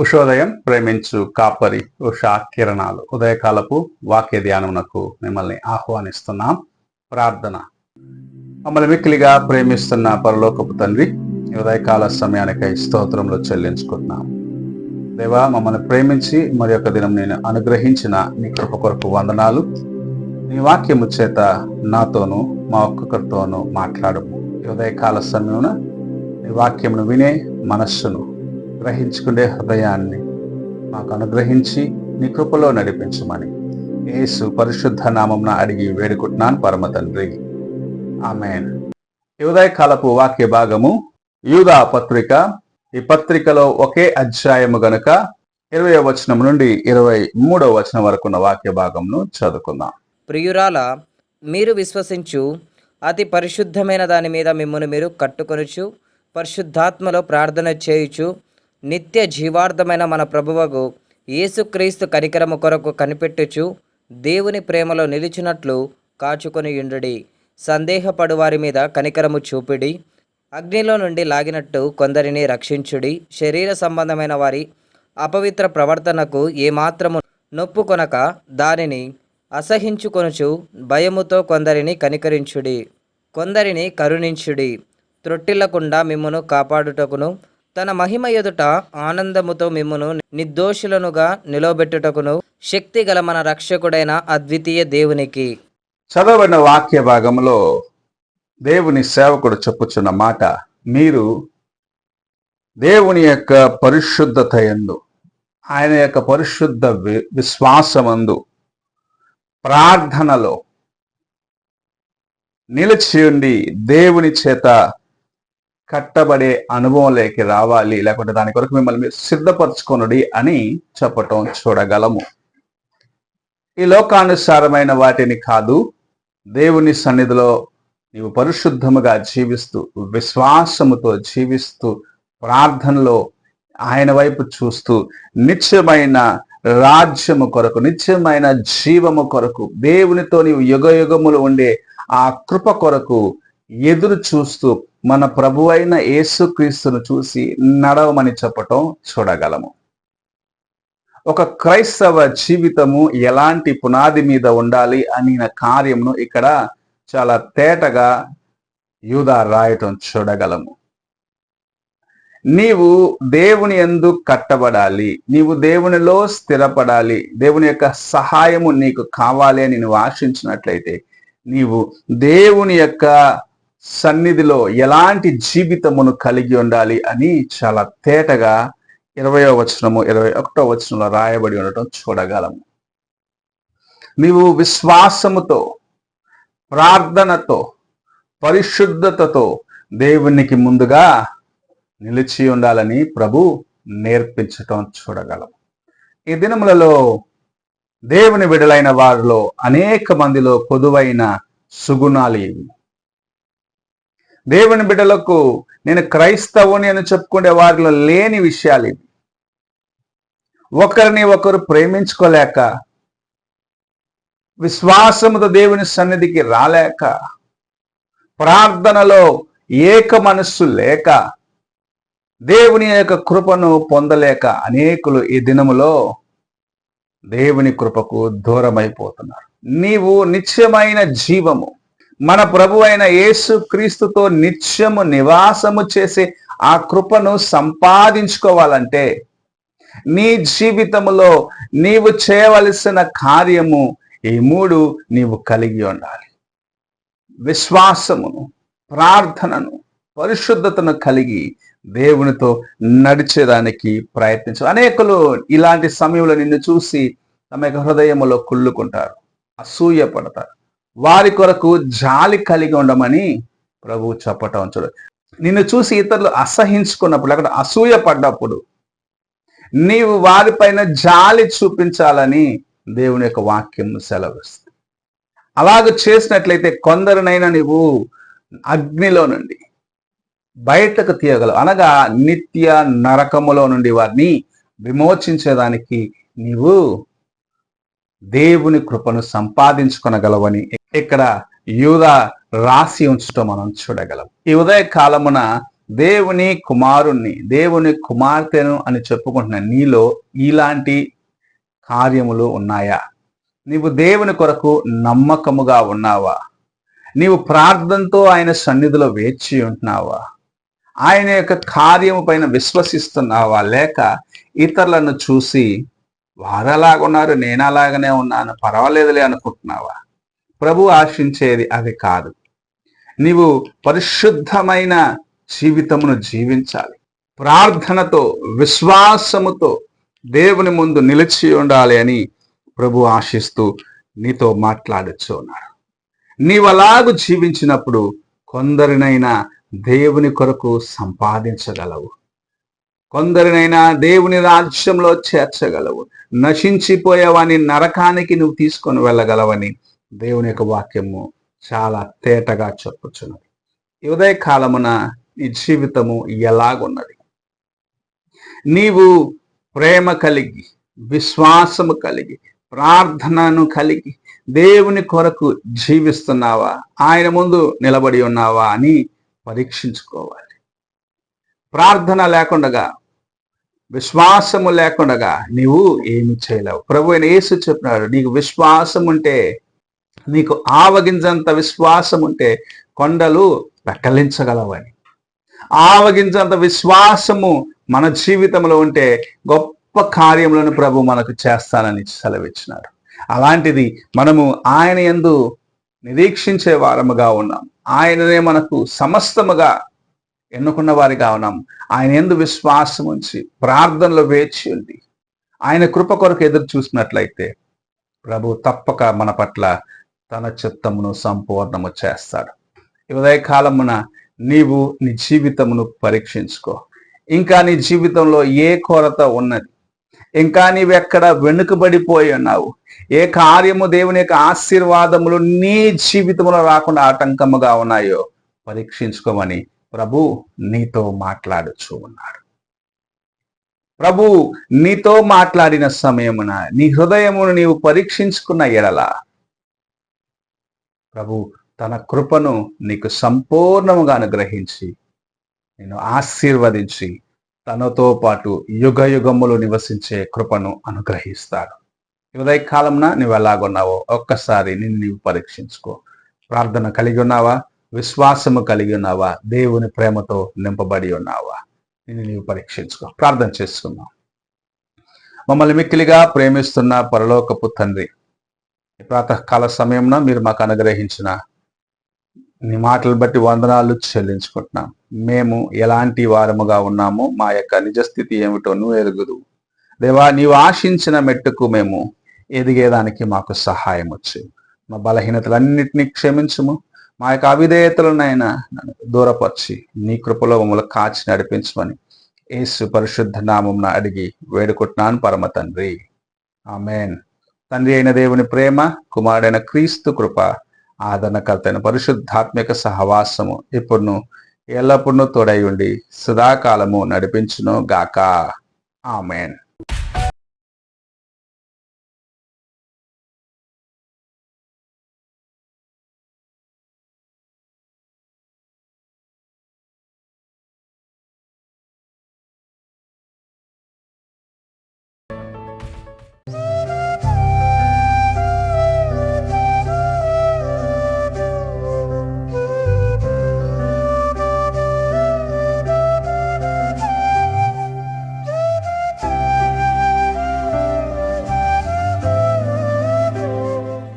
ఉషోదయం ప్రేమించు కాపరి ఉషా కిరణాలు ఉదయకాలపు వాక్య ధ్యానమునకు మిమ్మల్ని ఆహ్వానిస్తున్నాం. ప్రార్థన. మమ్మల్ని మిక్కిలిగా ప్రేమిస్తున్న పరలోకపు తండ్రి, ఉదయకాల సమయానికై స్తోత్రములు చెల్లించుకుంటున్నాం. దేవా, మమ్మల్ని ప్రేమించి మరి యొక్క దినం నేను అనుగ్రహించిన నీ కృప కొరకు వందనాలు. నీ వాక్యము చేత నాతోనూ మా ఒక్కొక్కరితోనూ మాట్లాడము. ఉదయకాల సమయమున నీ వాక్యమును వినే మనస్సును, గ్రహించుకునే హృదయాన్ని మాకు అనుగ్రహించి నీ కృపలో నడిపించమని యేసు పరిశుద్ధ నామమున అడిగి వేడుకుంటున్నాను పరమ తండ్రి, ఆమేన్. ఈ ఉదయకాలపు వాక్య భాగము యూదా పత్రిక. ఈ పత్రికలో ఒకే అధ్యాయము గనుక 20వ వచనం నుండి 23వ వచనం వరకు ఉన్న వాక్య భాగంను చదువుకుందాం. ప్రియురాల, మీరు విశ్వసించు అతి పరిశుద్ధమైన దాని మీద మిమ్మును మీరు కట్టుకొనుచు పరిశుద్ధాత్మలో ప్రార్థన చేయుచు నిత్య జీవార్థమైన మన ప్రభువగు యేసుక్రీస్తు కనికరము కొరకు కనిపెట్టుచు దేవుని ప్రేమలో నిలిచినట్లు కాచుకొని యుండుడి. సందేహపడు వారి మీద కనికరము చూపిడి. అగ్నిలో నుండి లాగినట్టు కొందరిని రక్షించుడి. శరీర సంబంధమైన వారి అపవిత్ర ప్రవర్తనకు ఏమాత్రము నొప్పుకొనక దానిని అసహించుకొనుచు భయముతో కొందరిని కనికరించుడి. కొందరిని కరుణించుడి. త్రొట్టిల్లకుండా మిమ్మును కాపాడుటకును తన మహిమ ఎదుట ఆనందముతో మిమ్మును నిర్దోషులనుగా నిలవబెట్టుటకును శక్తి గల మన రక్షకుడైన అద్వితీయ దేవునికి. చదవబడిన వాక్య భాగంలో దేవుని సేవకుడు చెప్పుచున్న మాట, మీరు దేవుని యొక్క పరిశుద్ధత యందు, ఆయన యొక్క పరిశుద్ధ విశ్వాసమందు, ప్రార్థనలో నిలిచి ఉండి దేవుని చేత కట్టబడే అనుభవంలోకి రావాలి, లేకుంటే దాని కొరకు మిమ్మల్ని మీరు సిద్ధపరచుకొనుడి అని చెప్పటం చూడగలము. ఈ లోకానుసారమైన వాటిని కాదు, దేవుని సన్నిధిలో నీవు పరిశుద్ధముగా జీవిస్తూ, విశ్వాసముతో జీవిస్తూ, ప్రార్థనలో ఆయన వైపు చూస్తూ, నిత్యమైన రాజ్యము కొరకు, నిత్యమైన జీవము కొరకు, దేవునితో నీవు యుగ యుగములు ఉండే ఆ కృప కొరకు ఎదురు చూస్తూ మన ప్రభువైన యేసుక్రీస్తును చూసి నడవమని చెప్పటం చూడగలము. ఒక క్రైస్తవ జీవితము ఎలాంటి పునాది మీద ఉండాలి అనే కార్యమును ఇక్కడ చాలా తేటగా యూదా రాయటం చూడగలము. నీవు దేవుని యందు కట్టబడాలి, నీవు దేవునిలో స్థిరపడాలి, దేవుని యొక్క సహాయము నీకు కావాలి అని నువ్వు ఆశించినట్లయితే నీవు దేవుని యొక్క సన్నిధిలో ఎలాంటి జీవితమును కలిగి ఉండాలి అని చాలా తేటగా 20వ వచనము 21వ వచనంలో రాయబడి ఉండటం చూడగలము. నీవు విశ్వాసముతో, ప్రార్థనతో, పరిశుద్ధతతో దేవునికి ముందుగా నిలిచి ఉండాలని ప్రభు నేర్పించటం చూడగలము. ఈ దినములలో దేవుని బిడ్డలైన వారిలో అనేక మందిలో పొదువైన సుగుణాలు ఇవి. దేవుని బిడ్డలకు నేను క్రైస్తవుని అని చెప్పుకునే వారిలో లేని విషయాలు ఇవి. ఒకరిని ఒకరు ప్రేమించుకోలేక, విశ్వాసముతో దేవుని సన్నిధికి రాలేక, ప్రార్థనలో ఏక మనస్సు లేక, దేవుని యొక్క కృపను పొందలేక అనేకులు ఈ దినములో దేవుని కృపకు దూరమైపోతున్నారు. నీవు నిత్యమైన జీవము, మన ప్రభు అయిన యేసు క్రీస్తుతో నిత్యము నివాసము చేసే ఆ కృపను సంపాదించుకోవాలంటే నీ జీవితములో నీవు చేయవలసిన కార్యము ఈ 3 నీవు కలిగి ఉండాలి. విశ్వాసమును, ప్రార్థనను, పరిశుద్ధతను కలిగి దేవునితో నడిచేదానికి ప్రయత్నించు. అనేకులు ఇలాంటి సమయంలో నిన్ను చూసి తమ యొక్క హృదయములో కుళ్ళుకుంటారు, అసూయ పడతారు. వారి కొరకు జాలి కలిగి ఉండమని ప్రభువు చెప్పటం చూడు. నిన్ను చూసి ఇతరులు అసహించుకున్నప్పుడు, లేకపోతే అసూయ పడ్డప్పుడు నీవు వారిపైన జాలి చూపించాలని దేవుని యొక్క వాక్యం సెలవిస్తుంది. అలాగ చేసినట్లయితే కొందరినైనా నీవు అగ్నిలో నుండి బయటకు తీయగలవు, అనగా నిత్య నరకములో నుండి వారిని విమోచించేదానికి నీవు దేవుని కృపను సంపాదించుకొనగలవని ఇక్కడ యూదా రాసి ఉంచటం మనం చూడగలం. ఈ ఉదయ కాలమున దేవుని కుమారుణ్ణి, దేవుని కుమార్తెను అని చెప్పుకుంటున్న నీలో ఇలాంటి కార్యములు ఉన్నాయా? నీవు దేవుని కొరకు నమ్మకముగా ఉన్నావా? నీవు ప్రార్థనతో ఆయన సన్నిధిలో వేచి ఉంటున్నావా? ఆయన యొక్క కార్యము పైన విశ్వసిస్తున్నావా? లేక ఇతరులను చూసి వారు అలాగున్నారు, నేను అలాగనే ఉన్నాను, పర్వాలేదులే అనుకుంటున్నావా? ప్రభు ఆశించేది అది కాదు. నీవు పరిశుద్ధమైన జీవితమును జీవించాలి. ప్రార్థనతో, విశ్వాసముతో దేవుని ముందు నిలిచి ఉండాలి అని ప్రభు ఆశిస్తూ నీతో మాట్లాడచ్చు ఉన్నాడు. నీవలాగు జీవించినప్పుడు కొందరినైనా దేవుని కొరకు సంపాదించగలవు, కొందరినైనా దేవుని రాజ్యంలో చేర్చగలవు, నశించిపోయేవాని నరకానికి నువ్వు తీసుకొని వెళ్ళగలవని దేవుని యొక్క వాక్యము చాలా తేటగా చెప్పుచున్నది. ఈ ఉదయ కాలమున నీ జీవితము ఎలాగున్నది? నీవు ప్రేమ కలిగి, విశ్వాసము కలిగి, ప్రార్థనను కలిగి దేవుని కొరకు జీవిస్తున్నావా? ఆయన ముందు నిలబడి ఉన్నావా అని పరీక్షించుకోవాలి. ప్రార్థన లేకుండగా, విశ్వాసము లేకుండగా నీవు ఏమి చేయలేవు. ప్రభు అయిన యేసు చెప్పినాడు, నీకు విశ్వాసం ఉంటే, నీకు ఆవగింజంత విశ్వాసం ఉంటే కొండలు పెకలించగలవని. ఆవగింజంత విశ్వాసము మన జీవితంలో ఉంటే గొప్ప కార్యములను ప్రభు మనకు చేస్తానని సెలవిచ్చినాడు. అలాంటిది మనము ఆయన యందు నిరీక్షించే వారముగా ఉన్నాం. ఆయననే మనకు సమస్తముగా ఎన్నుకున్న వారిగా ఉన్నాం. ఆయన యందు విశ్వాసం ఉంచి ప్రార్థనలో వేచి ఉంది ఆయన కృప కొరకు ఎదురు చూసినట్లయితే ప్రభు తప్పక మన పట్ల తన చిత్తమును సంపూర్ణము చేస్తాడు. ఈ ఉదయకాలమున నీవు నీ జీవితమును పరీక్షించుకో. ఇంకా నీ జీవితంలో ఏ కొరత ఉన్నది? ఇంకా నీవెక్కడ వెనుకబడిపోయి ఉన్నావు? ఏ కార్యము దేవుని యొక్క ఆశీర్వాదములు నీ జీవితంలో రాకుండా ఆటంకముగా ఉన్నాయో పరీక్షించుకోమని ప్రభు నీతో మాట్లాడుచూ ఉన్నాడు. ప్రభు నీతో మాట్లాడిన సమయమున నీ హృదయమును నీవు పరీక్షించుకున్న ఎడల ప్రభు తన కృపను నీకు సంపూర్ణముగా అనుగ్రహించి నేను ఆశీర్వదించి తనతో పాటు యుగ యుగములు నివసించే కృపను అనుగ్రహిస్తాడు. ఉదయ కాలంన నువ్వు ఎలాగున్నావో ఒక్కసారి నిన్ను నీవు పరీక్షించుకో. ప్రార్థన కలిగి ఉన్నావా? విశ్వాసము కలిగి ఉన్నావా? దేవుని ప్రేమతో నింపబడి ఉన్నావా? నిన్ను నీవు పరీక్షించుకో. ప్రార్థన చేసుకుందాం. మమ్మల్ని మిక్కిలిగా ప్రేమిస్తున్న పరలోకపు తండ్రి, ప్రాతకాల సమయంలో మీరు మాకు అనుగ్రహించిన నీ మాటలు బట్టి వందనాలు చెల్లించుకుంటున్నాం. మేము ఎలాంటి వారముగా ఉన్నామో మా యొక్క నిజస్థితి ఏమిటో నువ్వు ఎరుగుదు దేవా. నీవు ఆశించిన మెట్టుకు మేము ఎదిగేదానికి మాకు సహాయం వచ్చు. మా బలహీనతలన్నింటినీ క్షమించుము. మా యొక్క అవిధేయతలనైనా నన్ను దూరపరిచి నీ కృపలో మమ్మల్ని కాచి నడిపించమని యేసు పరిశుద్ధ నామమున అడిగి వేడుకుంటున్నాను పరమ తండ్రి, ఆమేన్. తండ్రి అయిన దేవుని ప్రేమ, కుమారుడైన క్రీస్తు కృప, ఆదరణకర్త అయిన పరిశుద్ధాత్మిక సహవాసము ఇప్పుడును ఎల్లప్పుడూ తోడై ఉండి సదాకాలము నడిపించును గాక. ఆమేన్.